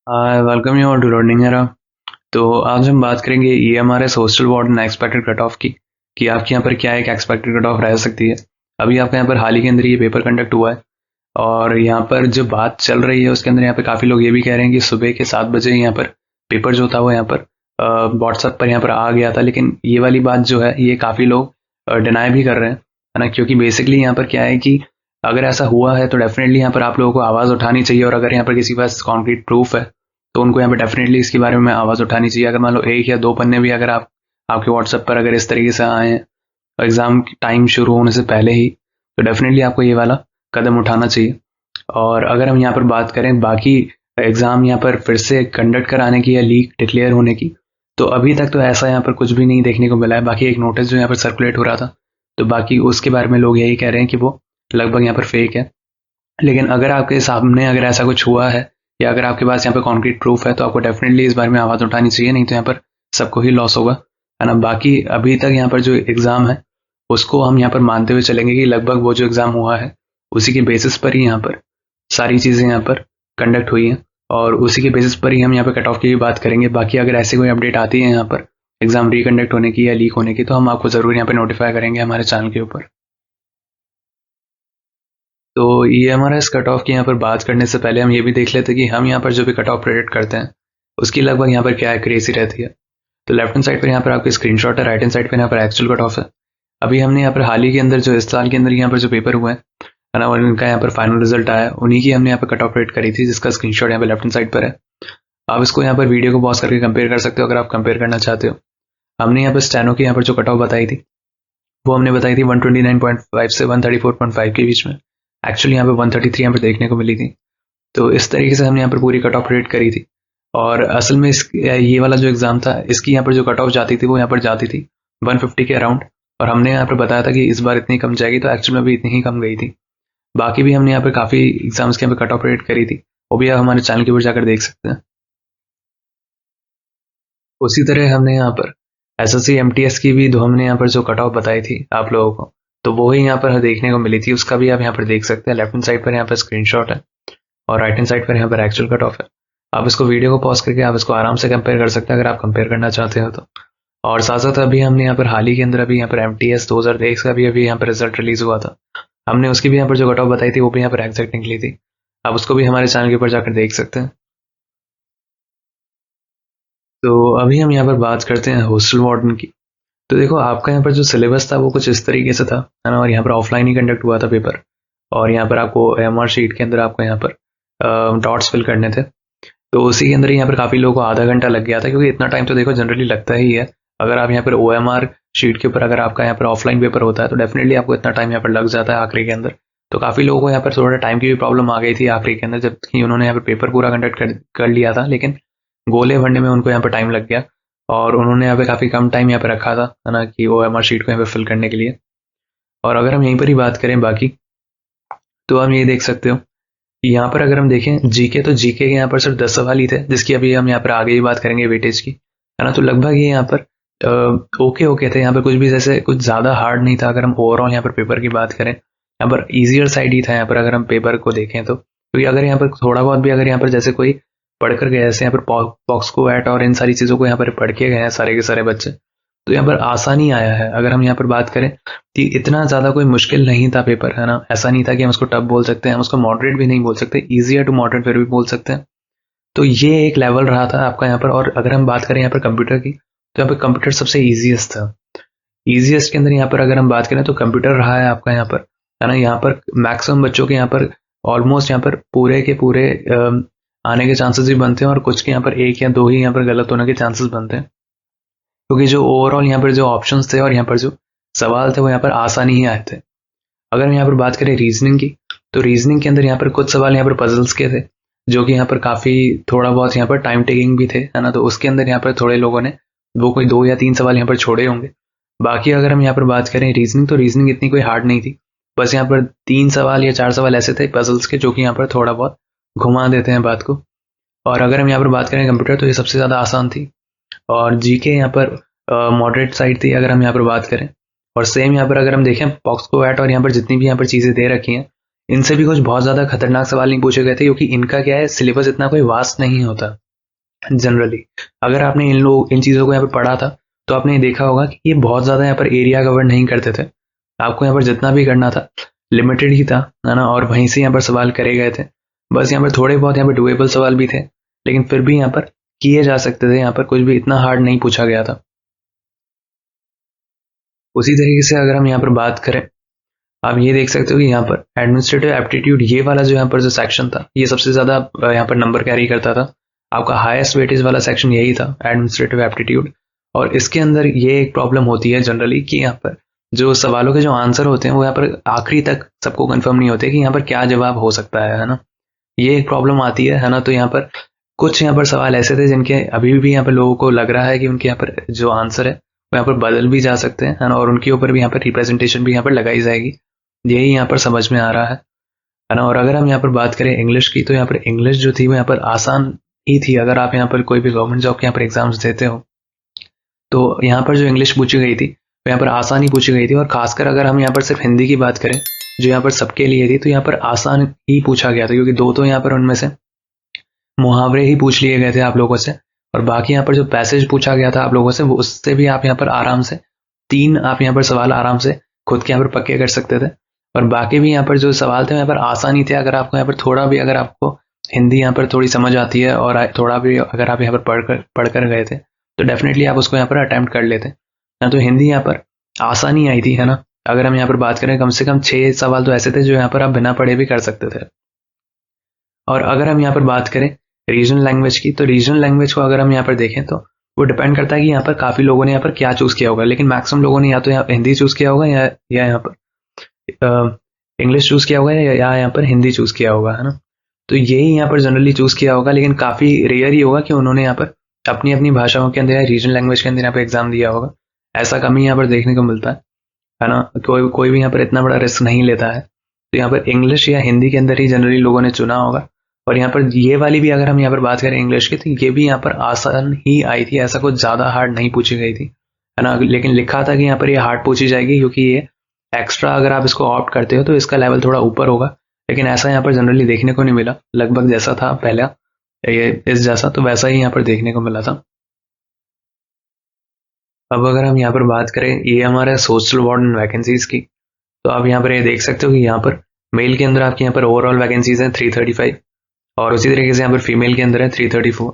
Welcome you all to learning era. तो आज हम बात करेंगे EMRS hostel warden expected cut off की कि आपके यहाँ पर क्या एक एक्सपेक्टेड कट ऑफ रह सकती है। अभी आपके यहाँ पर हाल ही के अंदर ये पेपर कंडक्ट हुआ है और यहाँ पर जो बात चल रही है उसके अंदर यहाँ पे काफ़ी लोग ये भी कह रहे हैं कि सुबह के 7 बजे यहाँ पर पेपर जो था वो यहाँ पर व्हाट्सएप पर यहाँ पर आ गया था, लेकिन ये वाली बात जो है ये काफ़ी लोग डिनाई भी कर रहे हैं, है ना। क्योंकि बेसिकली यहाँ पर क्या है कि अगर ऐसा हुआ है तो डेफिनेटली यहाँ पर आप लोगों को आवाज़ उठानी चाहिए, और अगर यहाँ पर किसी के पास कॉन्क्रीट प्रूफ है तो उनको यहाँ पे डेफिनेटली इसके बारे में आवाज़ उठानी चाहिए। अगर मान लो एक या दो पन्ने भी अगर आप आपके व्हाट्सएप पर अगर इस तरीके से आए हैं एग्ज़ाम टाइम शुरू होने से पहले ही, तो डेफिनेटली आपको ये वाला कदम उठाना चाहिए। और अगर हम यहाँ पर बात करें बाकी एग्ज़ाम यहाँ पर फिर से कंडक्ट कराने की या लीक डिक्लेयर होने की, तो अभी तक तो ऐसा यहाँ पर कुछ भी नहीं देखने को मिला है। बाकी एक नोटिस जो यहाँ पर सर्कुलेट हो रहा था, तो बाकी उसके बारे में लोग यही कह रहे हैं कि वो लगभग यहाँ पर फेक है। लेकिन अगर आपके सामने अगर ऐसा कुछ हुआ है या अगर आपके पास यहाँ पे कॉन्क्रीट प्रूफ है तो आपको डेफिनेटली इस बारे में आवाज़ उठानी चाहिए, नहीं तो यहाँ पर सबको ही लॉस होगा, है ना। बाकी अभी तक यहाँ पर जो एग्ज़ाम है उसको हम यहाँ पर मानते हुए चलेंगे कि लगभग वो जो एग्ज़ाम हुआ है उसी के बेसिस पर ही यहाँ पर सारी चीज़ें यहाँ पर कंडक्ट हुई हैं, और उसी के बेसिस पर ही हम यहाँ पर कट ऑफ की भी बात करेंगे। बाकी अगर ऐसी कोई अपडेट आती है यहाँ पर एग्ज़ाम रिकंडक्ट होने की या लीक होने की, तो हम आपको ज़रूर यहाँ पर नोटिफाई करेंगे हमारे चैनल के ऊपर। तो ये हमारा इस कट ऑफ की यहाँ पर बात करने से पहले हम ये भी देख लेते हैं कि हम यहाँ पर जो भी कट ऑफ प्रेडिक्ट करते हैं उसकी लगभग यहाँ पर क्या एक्यूरेसी रहती है। तो लेफ्ट हैंड साइड पर यहाँ पर आपकी स्क्रीनशॉट है, राइट हैंड साइड पर यहाँ पर एक्चुअल कट ऑफ है। अभी हमने यहाँ पर हाल ही के अंदर जो इस साल के अंदर यहाँ पर जो पेपर हुए हैं, है ना, और इनका यहाँ पर फाइनल रिजल्ट आया, उन्हीं की हमने यहाँ पर कट ऑफ रेट करी थी, जिसका स्क्रीनशॉट यहाँ पर लेफ्ट हैंड साइड पर है। आप इसको यहाँ पर वीडियो को पॉज करके कंपेयर कर सकते हो अगर आप कंपेयर करना चाहते हो। हमने यहाँ पर स्टैनो की यहाँ पर जो कट ऑफ बताई थी वो हमने बताई थी 129.5 से 134.5 के बीच में। एक्चुअली यहाँ पे 133 यहाँ पर देखने को मिली थी। तो इस तरीके से हमने यहाँ पर पूरी कट ऑफ रेट करी थी। और असल में इस ये वाला जो एग्ज़ाम था इसकी यहाँ पर जो कट ऑफ जाती थी वो यहाँ पर जाती थी 150 के अराउंड, और हमने यहाँ पर बताया था कि इस बार इतनी कम जाएगी, तो एक्चुअल में भी इतनी ही कम गई थी। बाकी भी हमने यहाँ पर काफ़ी एग्जाम्स के यहाँ पर कट ऑफ रेट करी थी, वो भी आप हमारे चैनल के ऊपर जाकर देख सकते हैं। उसी तरह हमने यहाँ पर एसएससी एमटीएस की भी हमने यहाँ पर जो कट ऑफ बताई थी आप लोगों को, तो वो ही यहाँ पर देखने को मिली थी, उसका भी आप यहाँ पर देख सकते हैं। लेफ्ट हैंड साइड पर यहाँ पर स्क्रीनशॉट है और राइट हैंड साइड पर यहाँ पर एक्चुअल कट ऑफ है। आप इसको वीडियो को पॉज करके आप इसको आराम से कंपेयर कर सकते हैं अगर आप कंपेयर करना चाहते हो तो। और साथ साथ अभी हमने यहाँ पर हाल ही के अंदर अभी यहाँ पर एमटीएस 2023 का भी अभी यहाँ पर रिजल्ट रिलीज हुआ था, हमने उसकी भी यहाँ पर जो कट ऑफ बताई थी वो भी यहाँ पर एग्जैक्ट निकली थी। आप उसको भी हमारे चैनल के ऊपर जाकर देख सकते हैं। तो अभी हम यहाँ पर बात करते हैं हॉस्टल वार्डन की। तो देखो आपका यहाँ पर जो सिलेबस था वो कुछ इस तरीके से था, है ना, और यहाँ पर ऑफलाइन ही कंडक्ट हुआ था पेपर, और यहाँ पर आपको एमआर शीट के अंदर आपको यहाँ पर डॉट्स फिल करने थे। तो उसी के अंदर ही यहाँ पर काफ़ी लोगों को आधा घंटा लग गया था, क्योंकि इतना टाइम तो देखो जनरली लगता ही है। अगर आप यहाँ पर ओएमआर शीट के ऊपर अगर आपका यहाँ पर ऑफलाइन पेपर होता है तो डेफिनेटली आपको इतना टाइम यहाँ पर लग जाता है आखिरी के अंदर। तो काफ़ी लोगों को यहाँ पर थोड़ा टाइम की भी प्रॉब्लम आ गई थी आखिरी के अंदर, जबकि उन्होंने यहाँ पर पेपर पूरा कंडक्ट कर लिया था, लेकिन गोले भरने में उनको यहाँ पर टाइम लग गया, और उन्होंने यहाँ पे काफ़ी कम टाइम यहाँ पे रखा था, है ना, कि ओएमआर शीट को यहाँ पे फिल करने के लिए। और अगर हम यहीं पर ही बात करें बाकी, तो हम ये देख सकते हो कि यहाँ पर अगर हम देखें जीके, तो जीके के यहाँ पर सिर्फ 10 सवाल ही थे, जिसकी अभी हम यहाँ पर आगे ही बात करेंगे वेटेज की, है ना। तो लगभग ये यहाँ पर ओके ओके थे, यहाँ पर कुछ भी जैसे कुछ ज़्यादा हार्ड नहीं था। अगर हम ओवरऑल यहाँ पर पेपर की बात करें, यहाँ पर ईजियर साइड ही था यहाँ पर अगर हम पेपर को देखें तो, क्योंकि अगर यहाँ पर थोड़ा बहुत भी अगर यहाँ पर जैसे कोई पढ़ कर गए, जैसे यहाँ पर पॉक्सको एक्ट और इन सारी चीज़ों को यहाँ पर पढ़ के गए हैं सारे के सारे बच्चे, तो यहाँ पर आसानी आया है। अगर हम यहाँ पर बात करें कि इतना ज़्यादा कोई मुश्किल नहीं था पेपर, है ना, ऐसा नहीं था कि हम उसको टफ बोल सकते हैं, हम उसको मॉडरेट भी नहीं बोल सकते, ईजियर टू मॉडरेट फिर भी बोल सकते हैं। तो ये एक लेवल रहा था आपका यहाँ पर। और अगर हम बात करें यहाँ पर कंप्यूटर की, तो यहाँ पर कंप्यूटर सबसे ईजीएस्ट था। ईजीएस्ट के अंदर यहाँ पर अगर हम बात करें तो कंप्यूटर रहा है आपका यहाँ पर, है ना। यहाँ पर मैक्सिमम बच्चों के यहाँ पर ऑलमोस्ट यहाँ पर पूरे के पूरे आने के चांसेस भी बनते हैं, और कुछ के यहाँ पर एक या दो ही यहाँ पर गलत होने के चांसेस बनते हैं, क्योंकि जो ओवरऑल यहाँ पर जो ऑप्शंस थे और यहाँ पर जो सवाल थे वो यहाँ पर आसानी ही आए थे। अगर हम यहाँ पर बात करें रीजनिंग की, तो रीजनिंग के अंदर यहाँ पर कुछ सवाल यहाँ पर पजल्स के थे, जो कि यहाँ पर काफ़ी थोड़ा बहुत यहाँ पर टाइम टेकिंग भी थे, है ना। तो उसके अंदर यहाँ पर थोड़े लोगों ने वो कोई 2 या 3 सवाल यहाँ पर छोड़े होंगे। बाकी अगर हम यहाँ पर बात करें रीजनिंग, तो रीजनिंग इतनी कोई हार्ड नहीं थी, बस यहाँ पर 3 सवाल या 4 सवाल ऐसे थे पजल्स के, जो कि यहाँ पर थोड़ा बहुत घुमा देते हैं बात को। और अगर हम यहाँ पर बात करें कंप्यूटर, तो ये सबसे ज़्यादा आसान थी, और जीके यहाँ पर मॉडरेट साइड थी अगर हम यहाँ पर बात करें। और सेम यहाँ पर अगर हम देखें पॉक्सको एक्ट और यहाँ पर जितनी भी यहाँ पर चीज़ें दे रखी हैं, इनसे भी कुछ बहुत ज़्यादा खतरनाक सवाल नहीं पूछे गए थे, क्योंकि इनका क्या है, सिलेबस इतना कोई वास्ट नहीं होता जनरली। अगर आपने इन चीज़ों को यहाँ पर पढ़ा था, तो आपने ये देखा होगा कि ये बहुत ज़्यादा यहाँ पर एरिया कवर नहीं करते थे। आपको यहाँ पर जितना भी करना था लिमिटेड ही था, है ना, और वहीं से यहाँ पर सवाल करे गए थे। बस यहाँ पर थोड़े बहुत यहाँ पर डुएबल सवाल भी थे, लेकिन फिर भी यहाँ पर किए जा सकते थे। यहाँ पर कुछ भी इतना हार्ड नहीं पूछा गया था। उसी तरीके से अगर हम यहाँ पर बात करें, आप ये देख सकते हो कि यहाँ पर एडमिनिस्ट्रेटिव एप्टीट्यूड, ये वाला जो यहाँ पर जो सेक्शन था, ये सबसे ज़्यादा यहाँ पर नंबर कैरी करता था। आपका हाईएस्ट वेटेज वाला सेक्शन यही था, एडमिनिस्ट्रेटिव एप्टीट्यूड। और इसके अंदर ये एक प्रॉब्लम होती है जनरली कि यहाँ पर जो सवालों के जो आंसर होते हैं वो यहाँ पर आखिरी तक सबको कंफर्म नहीं होते कि यहाँ पर क्या जवाब हो सकता है ना। ये एक प्रॉब्लम आती है ना। तो यहाँ पर कुछ यहाँ पर सवाल ऐसे थे जिनके अभी भी यहाँ पर लोगों को लग रहा है कि उनके यहाँ पर जो आंसर है वो यहाँ पर बदल भी जा सकते हैं, है ना, और उनके ऊपर भी यहाँ पर रिप्रेजेंटेशन भी यहाँ पर लगाई जाएगी। यही यहाँ पर समझ में आ रहा है ना। और अगर हम यहाँ पर बात करें इंग्लिश की, तो यहाँ पर इंग्लिश जो थी वो यहाँ पर आसान ही थी। अगर आप यहाँ पर कोई भी गवर्नमेंट जॉब के यहाँ पर एग्जाम्स देते हो, तो यहाँ पर जो इंग्लिश पूछी गई थी वो यहाँ पर आसान ही पूछी गई थी। और खासकर अगर हम यहाँ पर सिर्फ हिंदी की बात करें, जो यहाँ पर सबके लिए थी, तो यहाँ पर आसान ही पूछा गया था, क्योंकि दो तो यहाँ पर उनमें से मुहावरे ही पूछ लिए गए थे आप लोगों से। और बाकी यहाँ पर जो पैसेज पूछा गया था आप लोगों से, वो उससे भी आप यहाँ पर आराम से 3 आप यहाँ पर सवाल आराम से खुद के यहाँ पर पक्के कर सकते थे। और बाकी भी यहाँ पर जो सवाल थे यहाँ पर आसानी थे। अगर आपको यहाँ पर थोड़ा भी, अगर आपको हिंदी यहाँ पर थोड़ी समझ आती है और थोड़ा भी अगर आप यहाँ पर पढ़कर गए थे, तो डेफिनेटली आप उसको यहाँ पर अटेम्प्ट कर लेते ना। तो हिंदी यहाँ पर आसानी आई थी, है ना। अगर हम यहाँ पर बात करें, कम से कम 6 सवाल तो ऐसे थे जो यहाँ पर आप बिना पढ़े भी कर सकते थे। और अगर हम यहाँ पर बात करें रीजनल लैंग्वेज की, तो रीजनल लैंग्वेज को अगर हम यहाँ पर देखें, तो वो डिपेंड करता है कि यहाँ पर काफ़ी लोगों ने यहाँ पर क्या चूज़ किया होगा। लेकिन मैक्सिमम लोगों ने या तो यहाँ हिंदी चूज़ किया होगा, या यहाँ पर इंग्लिश चूज़ किया होगा, या यहाँ पर हिंदी चूज़ किया होगा, है ना। तो यही यहाँ पर जनरली चूज़ किया होगा। लेकिन काफ़ी रेयर ही होगा कि उन्होंने यहाँ पर अपनी अपनी भाषाओं के अंदर या रीजनल लैंग्वेज के अंदर यहाँ पर एग्जाम दिया होगा। ऐसा कम ही यहाँ पर देखने को मिलता है ना। कोई भी यहाँ पर इतना बड़ा रिस्क नहीं लेता है। तो यहाँ पर इंग्लिश या हिंदी के अंदर ही जनरली लोगों ने चुना होगा। और यहाँ पर ये वाली भी अगर हम यहाँ पर बात करें इंग्लिश की, तो ये भी यहाँ पर आसान ही आई थी। ऐसा कुछ ज़्यादा हार्ड नहीं पूछी गई थी, है ना। लेकिन लिखा था कि यहाँ पर ये हार्ड पूछी जाएगी, क्योंकि ये एक्स्ट्रा अगर आप इसको ऑप्ट करते हो तो इसका लेवल थोड़ा ऊपर होगा। लेकिन ऐसा यहाँ पर जनरली देखने को नहीं मिला। लगभग जैसा था पहला ये इस जैसा, तो वैसा ही यहाँ पर देखने को मिला था। अब अगर हम यहाँ पर बात करें ये हमारे सोशल वार्डन वैकेंसीज की, तो आप यहाँ पर ये देख सकते हो कि यहाँ पर मेल के अंदर आपकी यहाँ पर ओवरऑल वैकेंसीज हैं 335, और उसी तरीके से यहाँ पर फीमेल के अंदर है 334।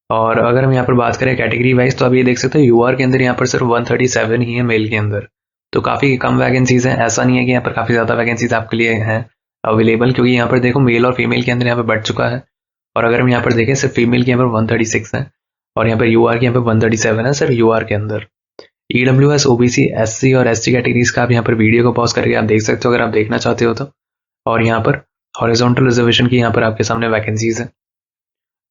और अगर हम यहाँ पर बात करें कैटेगरी वाइज, तो आप ये देख सकते हो यूआर के अंदर यहाँ पर सिर्फ 137 ही है मेल के अंदर। तो काफ़ी कम वैकेंसीज हैं। ऐसा नहीं है कि यहाँ पर काफ़ी ज़्यादा वैकेंसीज आपके लिए हैं अवेलेबल, क्योंकि यहाँ पर देखो मेल और फीमेल के अंदर यहाँ पर बढ़ चुका है। और अगर हम यहाँ पर देखें, सिर्फ फीमेल के यहाँ पर 136 है, और यहाँ पर यूआर के यहाँ पर 137 है सिर्फ यूआर के अंदर। ईडब्ल्यूएस, ओबीसी, एससी और एसटी कैटेगरीज का आप यहाँ पर वीडियो को पॉज करके आप देख सकते हो अगर आप देखना चाहते हो तो। और यहाँ पर हॉरिजॉन्टल रिजर्वेशन की यहाँ पर आपके सामने वैकेंसीज है।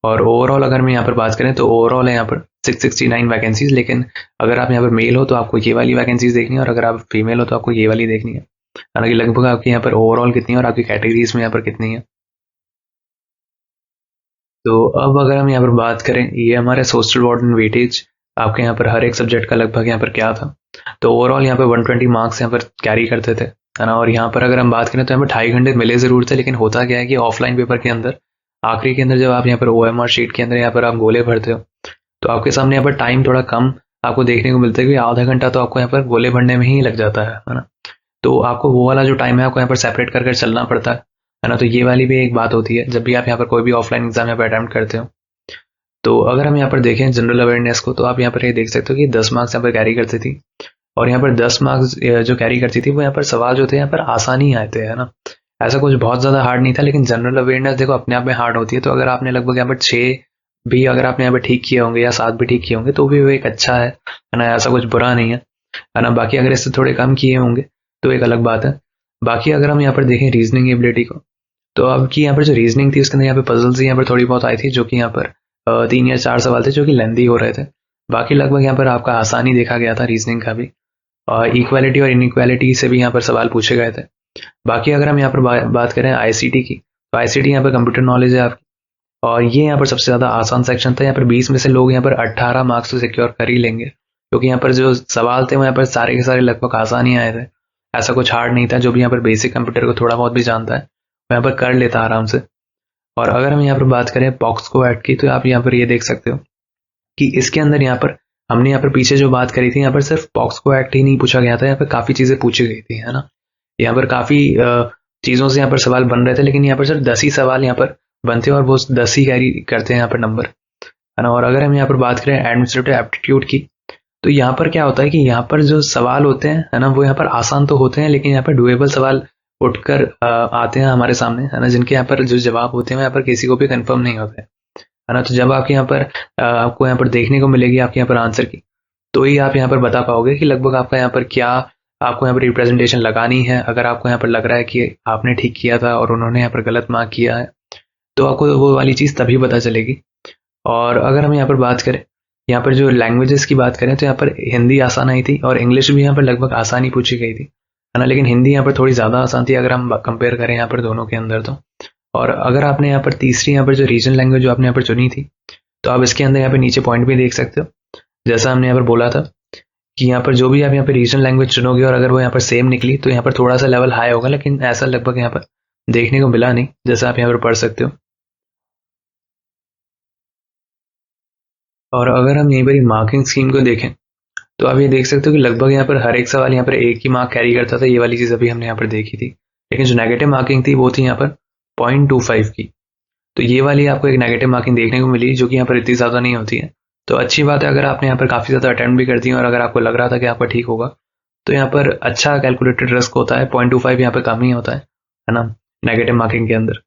और ओवरऑल अगर हम यहाँ पर बात करें, तो ओवरऑल है यहाँ पर 669 वैकेंसीज। लेकिन अगर आप यहाँ पर मेल हो तो आपको ये वाली वैकेंसीज देखनी है, और अगर आप फीमेल हो तो आपको ये वाली देखनी है। हालांकि लगभग आपकी यहाँ पर ओवरऑल कितनी है और आपकी कैटेगरीज में यहाँ पर कितनी है। तो अब अगर हम यहाँ पर बात करें, ये हमारे सोशल वार्डन वेटेज आपके यहाँ पर हर एक सब्जेक्ट का लगभग यहाँ पर क्या था। तो ओवरऑल यहाँ पर 120 मार्क्स यहाँ पर कैरी करते थे, है ना। और यहाँ पर अगर हम बात करें तो यहाँ पर 2.5 घंटे मिले ज़रूर थे। लेकिन होता क्या है कि ऑफलाइन पेपर के अंदर आखिरी के अंदर जब आप यहाँ पर OMR शीट के अंदर यहाँ पर आप गोले भरते हो, तो आपके सामने यहाँ पर टाइम थोड़ा कम आपको देखने को मिलता है, कि आधा घंटा तो आपको यहाँ पर गोले भरने में ही लग जाता है ना। तो आपको वो वाला जो टाइम है आपको यहाँ पर सेपरेट कर चलना पड़ता है ना। तो ये वाली भी एक बात होती है जब भी आप यहाँ पर कोई भी ऑफलाइन एग्जाम यहाँ पर अटैम्प्ट करते हो। तो अगर हम यहाँ पर देखें जनरल अवेयरनेस को, तो आप यहाँ पर ये देख सकते हो कि 10 मार्क्स यहाँ पर कैरी करती थी। और यहाँ पर 10 मार्क्स जो कैरी करती थी, वो यहाँ पर सवाल जो थे यहाँ पर आसानी आए थे, है ना। ऐसा कुछ बहुत ज़्यादा हार्ड नहीं था। लेकिन जनरल अवेयरनेस देखो अपने आप में हार्ड होती है। तो अगर आपने लगभग यहाँ पर 6 भी अगर आपने यहाँ पर ठीक किए होंगे या 7 भी ठीक किए होंगे, तो भी वो एक अच्छा है ना। ऐसा कुछ बुरा नहीं है ना। बाकी अगर इससे थोड़े कम किए होंगे तो एक अलग बात है। बाकी अगर हम यहाँ पर देखें रीजनिंग एबिलिटी को, तो अब की यहाँ पर जो रीजनिंग थी उसके अंदर यहाँ पे पजल्स यहाँ पर थोड़ी बहुत आई थी, जो कि यहाँ पर 3 या 4 सवाल थे जो कि लेंदी हो रहे थे। बाकी लगभग यहाँ पर आपका आसानी देखा गया था रीजनिंग का भी। और इक्वालिटी और इनइक्वालिटी से भी यहाँ पर सवाल पूछे गए थे। बाकी अगर हम यहाँ पर बात करें आईसीटी की, तो आईसीटी यहाँ पर कंप्यूटर नॉलेज है आपकी, और ये यहाँ पर सबसे ज़्यादा आसान सेक्शन था। यहाँ पर 20 में से लोग यहाँ पर 18 मार्क्स तो सिक्योर कर ही लेंगे, क्योंकि यहाँ पर जो सवाल थे वो यहाँ पर सारे के सारे लगभग आसान ही आए थे। ऐसा कुछ हार्ड नहीं था। जो भी यहाँ पर बेसिक कंप्यूटर को थोड़ा बहुत भी जानता है वो यहाँ पर कर लेता आराम से। और अगर हम यहाँ पर बात करें पॉक्सको एक्ट की, तो आप यहाँ पर ये देख सकते हो कि इसके अंदर यहाँ पर हमने यहाँ पर पीछे जो बात करी थी, यहाँ पर सिर्फ पॉक्सको एक्ट ही नहीं पूछा गया था, यहाँ पर काफ़ी चीज़ें पूछी गई थी, है ना। यहाँ पर काफ़ी चीज़ों से यहाँ पर सवाल बन रहे थे, लेकिन यहाँ पर सिर्फ 10 ही सवाल यहाँ पर बनते हैं और वो 10 ही कैरी करते हैं यहाँ पर नंबर, है ना। और अगर हम यहाँ पर बात करें एडमिनिस्ट्रेटिव एप्टीट्यूड की, तो यहाँ पर क्या होता है कि यहाँ पर जो सवाल होते हैं, है ना, वो यहाँ पर आसान तो होते हैं, लेकिन यहाँ पर डुएबल सवाल उठकर आते हैं हमारे सामने, है ना, जिनके यहाँ पर जो जवाब होते हैं यहाँ पर किसी को भी कंफर्म नहीं होते, है ना। तो जब आपके यहाँ पर आपको यहाँ पर देखने को मिलेगी आपके यहाँ पर आंसर की, तो ही आप यहाँ पर बता पाओगे कि लगभग आपका यहाँ पर क्या आपको यहाँ पर रिप्रेजेंटेशन लगानी है। अगर आपको यहाँ पर लग रहा है कि आपने ठीक किया था और उन्होंने यहाँ पर गलत मार्क किया है, तो आपको वो वाली चीज़ तभी पता चलेगी। और अगर हम यहाँ पर बात करें, यहाँ पर जो लैंग्वेजेस की बात करें, तो यहाँ पर हिंदी आसान आई थी और इंग्लिश भी यहाँ पर लगभग आसान ही पूछी गई थी, है ना। लेकिन हिंदी यहाँ पर थोड़ी ज़्यादा आसान थी अगर हम कंपेयर करें यहाँ पर दोनों के अंदर तो। और अगर आपने यहाँ पर तीसरी यहाँ पर जो रीजनल लैंग्वेज जो आपने यहाँ पर चुनी थी, तो आप इसके अंदर यहाँ पर नीचे पॉइंट भी देख सकते हो। जैसा हमने यहाँ पर बोला था कि यहाँ पर जो भी आप यहाँ पर रीजनल लैंग्वेज चुनोगे और अगर वो यहाँ पर सेम निकली, तो यहाँ पर थोड़ा सा लेवल हाई होगा, लेकिन ऐसा लगभग यहाँ पर देखने को मिला नहीं, जैसा आप यहाँ पर पढ़ सकते हो। और अगर हम यहीं पर मार्किंग स्कीम को देखें, तो आप ये देख सकते हो कि लगभग यहाँ पर हर एक सवाल यहाँ पर एक ही मार्क कैरी करता था। ये वाली चीज़ अभी हमने यहाँ पर देखी थी। लेकिन जो नेगेटिव मार्किंग थी वो थी यहाँ पर 0.25 की। तो ये वाली आपको एक नेगेटिव मार्किंग देखने को मिली, जो कि यहाँ पर इतनी ज़्यादा नहीं होती है। तो अच्छी बात है अगर आपने यहाँ पर काफ़ी ज़्यादा अटेम्प्ट भी कर दी और अगर आपको लग रहा था कि आपका ठीक होगा, तो यहाँ पर अच्छा कैलकुलेटेड रिस्क होता है। 0.25 यहाँ पर कम ही होता है ना, नेगेटिव मार्किंग के अंदर।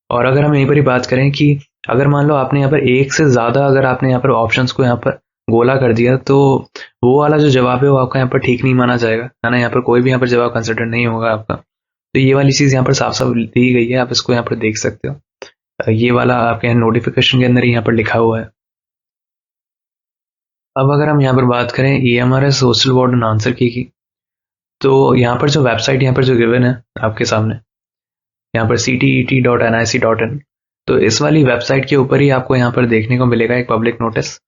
और अगर हम यहीं पर ही बात करें कि अगर मान लो आपने यहाँ पर एक से ज़्यादा अगर आपने यहाँ पर ऑप्शंस को यहाँ पर गोला कर दिया, तो वो वाला जो जवाब है वो आपका यहाँ पर ठीक नहीं माना जाएगा, है ना। यहाँ पर कोई भी यहाँ पर जवाब कंसिडर नहीं होगा आपका। तो ये वाली चीज़ यहाँ पर साफ साफ दी गई है, आप इसको यहाँ पर देख सकते हो। ये वाला आपके यहाँ नोटिफिकेशन के अंदर ही यहाँ पर लिखा हुआ है। अब अगर हम यहाँ पर बात करें EMRS होस्टल वार्डन आंसर की, तो यहाँ पर जो वेबसाइट यहाँ पर जो गिवन है आपके सामने, यहाँ पर ctet.nic.in, तो इस वाली वेबसाइट के ऊपर ही आपको यहाँ पर देखने को मिलेगा एक पब्लिक नोटिस।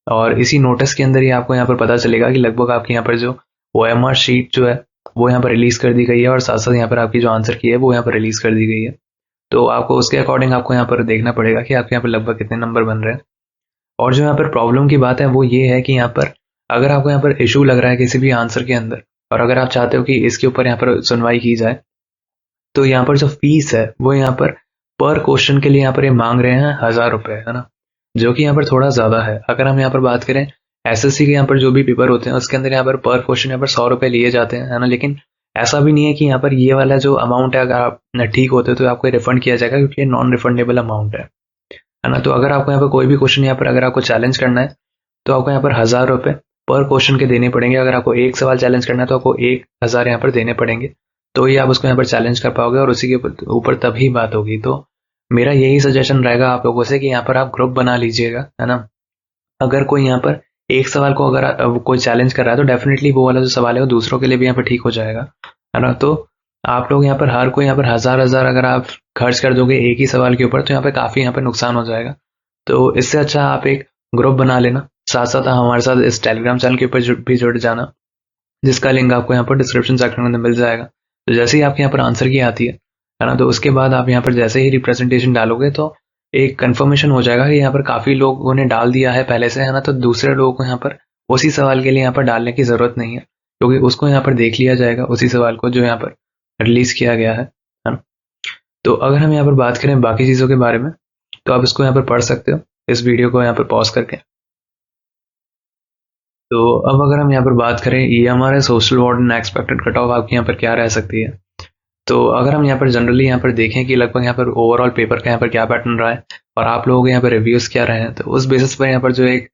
और इसी नोटिस के अंदर ही आपको यहाँ पर पता चलेगा कि लगभग आपके यहाँ पर जो OMR शीट जो है वो यहाँ पर रिलीज कर दी गई है, और साथ साथ यहाँ पर आपकी जो आंसर की है वो यहाँ पर रिलीज कर दी गई है। तो आपको उसके अकॉर्डिंग आपको यहाँ पर देखना पड़ेगा कि आपके यहाँ पर लगभग कितने नंबर बन रहे हैं। और जो यहाँ पर प्रॉब्लम की बात है वो ये है कि यहाँ पर अगर आपको यहाँ पर इशू लग रहा है किसी भी आंसर के अंदर, और अगर आप चाहते हो कि इसके ऊपर यहाँ पर सुनवाई की जाए, तो यहाँ पर जो फीस है वो यहाँ पर क्वेश्चन के लिए यहाँ पर ये मांग रहे हैं 1000 रुपये, है ना, जो कि यहाँ पर थोड़ा ज़्यादा है। अगर हम यहाँ पर बात करें SSC के यहाँ पर जो भी पेपर होते हैं उसके अंदर यहाँ पर क्वेश्चन यहाँ पर 100 रुपये लिए जाते हैं, है ना। लेकिन ऐसा भी नहीं है कि यहाँ पर ये वाला जो अमाउंट है अगर आप ठीक होते तो आपको रिफंड किया जाएगा, क्योंकि ये नॉन रिफंडेबल अमाउंट है ना। तो अगर आपको यहाँ पर कोई भी क्वेश्चन यहाँ पर अगर आपको चैलेंज करना है, तो आपको यहाँ पर 1000 रुपये पर क्वेश्चन के देने पड़ेंगे। अगर आपको एक सवाल चैलेंज करना है तो आपको 1000 यहाँ पर देने पड़ेंगे, तो ही आप उसको यहाँ पर चैलेंज कर पाओगे और उसी के ऊपर तभी बात होगी। तो मेरा यही सजेशन रहेगा आप लोगों से कि यहाँ पर आप ग्रुप बना लीजिएगा, है ना। अगर कोई यहाँ पर एक सवाल को अगर कोई चैलेंज कर रहा है, तो डेफिनेटली वो वाला जो सवाल है वो दूसरों के लिए भी यहाँ पर ठीक हो जाएगा, है ना। तो आप लोग यहाँ पर हर कोई यहाँ पर 1000 अगर आप खर्च कर दोगे एक ही सवाल के ऊपर, तो यहाँ पर काफ़ी यहाँ पर नुकसान हो जाएगा। तो इससे अच्छा आप एक ग्रुप बना लेना, साथ साथ हमारे साथ इस टेलीग्राम चैनल के ऊपर भी जुड़ जाना, जिसका लिंक आपको यहाँ पर डिस्क्रिप्शन सेक्शन में अंदर मिल जाएगा। तो जैसे ही आपके यहाँ पर आंसर की आती है ना, तो उसके बाद आप यहाँ पर जैसे ही रिप्रेजेंटेशन डालोगे तो एक कंफर्मेशन हो जाएगा कि यहाँ पर काफ़ी लोगों ने डाल दिया है पहले से, है ना। तो दूसरे लोगों को यहाँ पर उसी सवाल के लिए यहाँ पर डालने की ज़रूरत नहीं है, क्योंकि उसको यहाँ पर देख लिया जाएगा उसी सवाल को जो यहाँ पर रिलीज़ किया गया है ना। तो अगर हम यहाँ पर बात करें बाकी चीज़ों के बारे में, तो आप इसको यहाँ पर पढ़ सकते हो इस वीडियो को यहाँ पर पॉज करके। तो अब अगर हम यहाँ पर बात करें EMRS hostel warden expected cut of आपकी यहाँ पर क्या रह सकती है, तो अगर हम यहाँ पर जनरली यहाँ पर देखें कि लगभग यहाँ पर ओवरऑल पेपर का यहाँ पर क्या पैटर्न रहा है और आप लोगों के यहाँ पर रिव्यूज़ क्या रहे हैं, तो उस बेसिस पर यहाँ पर जो एक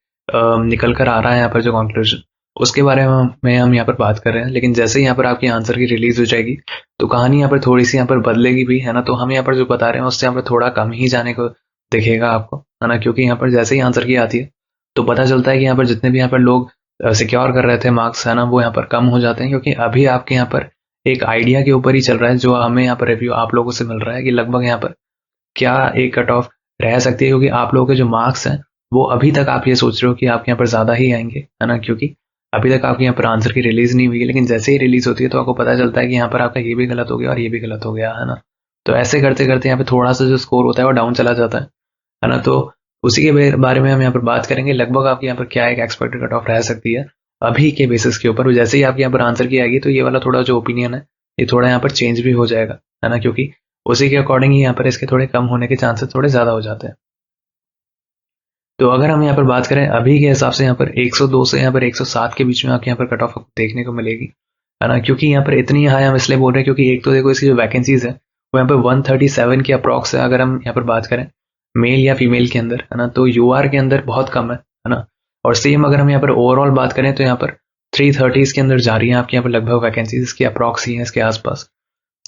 निकल कर आ रहा है यहाँ पर जो कंक्लूजन, उसके बारे में हम यहाँ पर बात कर रहे हैं। लेकिन जैसे ही यहाँ पर आपकी आंसर की रिलीज हो जाएगी तो कहानी यहाँ पर थोड़ी सी यहाँ पर बदलेगी भी, है ना। तो हम यहाँ पर जो बता रहे हैं उससे यहाँ पर थोड़ा कम ही जाने को दिखेगा आपको, है ना, क्योंकि यहाँ पर जैसे ही आंसर की आती है तो पता चलता है कि यहाँ पर जितने भी यहाँ पर लोग सिक्योर कर रहे थे मार्क्स, है ना, वो यहाँ पर कम हो जाते हैं, क्योंकि अभी आपके यहाँ पर एक आइडिया के ऊपर ही चल रहा है जो हमें यहाँ पर रिव्यू आप लोगों से मिल रहा है कि लगभग यहाँ पर क्या एक कट ऑफ रह सकती है, क्योंकि आप लोगों के जो मार्क्स हैं वो अभी तक आप ये सोच रहे हो कि आपके यहाँ पर ज़्यादा ही आएंगे, है ना, क्योंकि अभी तक आपके यहाँ पर आंसर की रिलीज नहीं हुई है, लेकिन जैसे ही रिलीज होती है तो आपको पता चलता है कि यहाँ पर आपका ये भी गलत हो गया और ये भी गलत हो गया, है ना। तो ऐसे करते करते यहाँ पे थोड़ा सा जो स्कोर होता है वो डाउन चला जाता है ना। तो उसी के बारे में हम यहाँ पर बात करेंगे, लगभग आपके यहाँ पर क्या एक एक्सपेक्टेड कट ऑफ रह सकती है अभी के बेसिस के ऊपर। जैसे ही आपके यहाँ पर आंसर की आएगी तो ये वाला थोड़ा जो ओपिनियन है ये थोड़ा यहाँ पर चेंज भी हो जाएगा, है ना, क्योंकि उसी के अकॉर्डिंग ही यहाँ पर इसके थोड़े कम होने के चांसेस थोड़े ज़्यादा हो जाते हैं। तो अगर हम यहाँ पर बात करें अभी के हिसाब से यहाँ पर 102 से यहाँ पर 107 के बीच में आपके यहाँ पर कट ऑफ देखने को मिलेगी, है ना। क्योंकि यहाँ पर इतनी हाई हम इसलिए बोल रहे हैं क्योंकि एक तो देखो इसकी जो वैकेंसीज है वो यहाँ पर 137 की अप्रॉक्स है। अगर हम यहाँ पर बात करें मेल या फीमेल के अंदर, है ना, तो यूआर के अंदर बहुत कम है ना। और सेम अगर हम यहाँ पर ओवरऑल बात करें तो यहाँ पर 330 के अंदर जा रही है आपके यहाँ पर लगभग वैकेंसीज, इसकी अप्रॉक्स ही है इसके आसपास।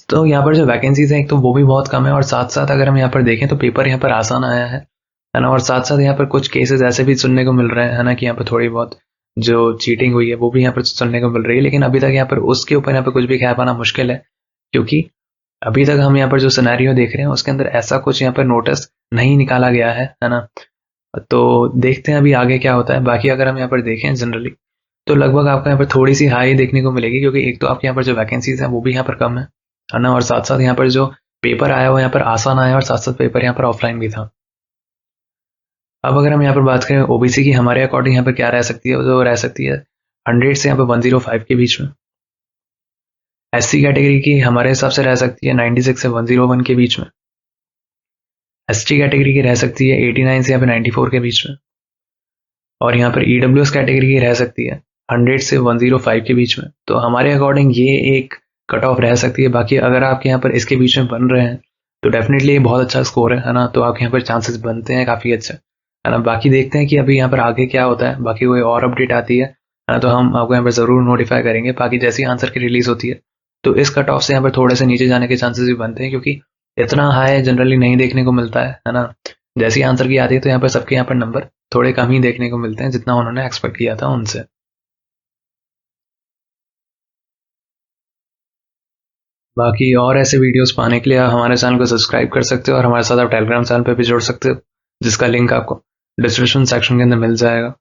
तो यहाँ पर जो वैकेंसीज है एक तो वो भी बहुत कम है, और साथ साथ अगर हम यहाँ पर देखें तो पेपर यहाँ पर आसान आया है ना। और साथ साथ यहाँ पर कुछ केसेस ऐसे भी सुनने को मिल रहे हैं, है ना, कि यहाँ पर थोड़ी बहुत जो चीटिंग हुई है वो भी यहाँ पर सुनने को मिल रही है। लेकिन अभी तक यहाँ पर उसके ऊपर यहाँ पर कुछ भी कह पाना मुश्किल है, क्योंकि अभी तक हम यहाँ पर जो सिनेरियो देख रहे हैं उसके अंदर ऐसा कुछ यहाँ पर नोटिस नहीं निकाला गया है ना। तो देखते हैं अभी आगे क्या होता है। बाकी अगर हम यहाँ पर देखें जनरली तो लगभग आपको यहाँ पर थोड़ी सी हाई देखने को मिलेगी, क्योंकि एक तो आपके यहाँ पर जो वैकेंसीज है वो भी यहाँ पर कम है ना। और साथ साथ यहाँ पर जो पेपर आया वो यहाँ पर आसान आया, और साथ साथ पेपर यहाँ पर ऑफलाइन भी था। अब अगर हम यहाँ पर बात करें ओबीसी की, हमारे अकॉर्डिंग यहाँ पर क्या रह सकती है, जो रह सकती है 100 से यहाँ पर 105 के बीच में। एससी कैटेगरी की हमारे हिसाब से रह सकती है 96 से 101 के बीच में। एसटी कैटेगरी की रह सकती है 89 से यहाँ पे 94 के बीच में। और यहाँ पर ईडब्ल्यूएस कैटेगरी की रह सकती है 100 से 105 के बीच में। तो हमारे अकॉर्डिंग ये एक कट ऑफ रह सकती है। बाकी अगर आपके यहाँ पर इसके बीच में बन रहे हैं तो डेफिनेटली ये बहुत अच्छा स्कोर है ना। तो आपके यहाँ पर चांसेस बनते हैं काफ़ी अच्छे, है ना। बाकी देखते हैं कि अभी यहाँ पर आगे क्या होता है। बाकी कोई और अपडेट आती है ना तो हम आपको यहाँ पर ज़रूर नोटिफाई करेंगे। बाकी जैसी आंसर की रिलीज होती है तो इस कट ऑफ से यहाँ पर थोड़े से नीचे जाने के चांसेस भी बनते हैं, क्योंकि इतना हाई जनरली नहीं देखने को मिलता है ना। जैसी आंसर की आती है तो यहाँ पर सबके यहाँ पर नंबर थोड़े कम ही देखने को मिलते हैं जितना उन्होंने एक्सपेक्ट किया था उनसे। बाकी और ऐसे वीडियोस पाने के लिए आप हमारे चैनल को सब्सक्राइब कर सकते हो, और हमारे साथ आप टेलीग्राम चैनल पर भी जुड़ सकते हो, जिसका लिंक आपको डिस्क्रिप्शन सेक्शन के अंदर मिल जाएगा।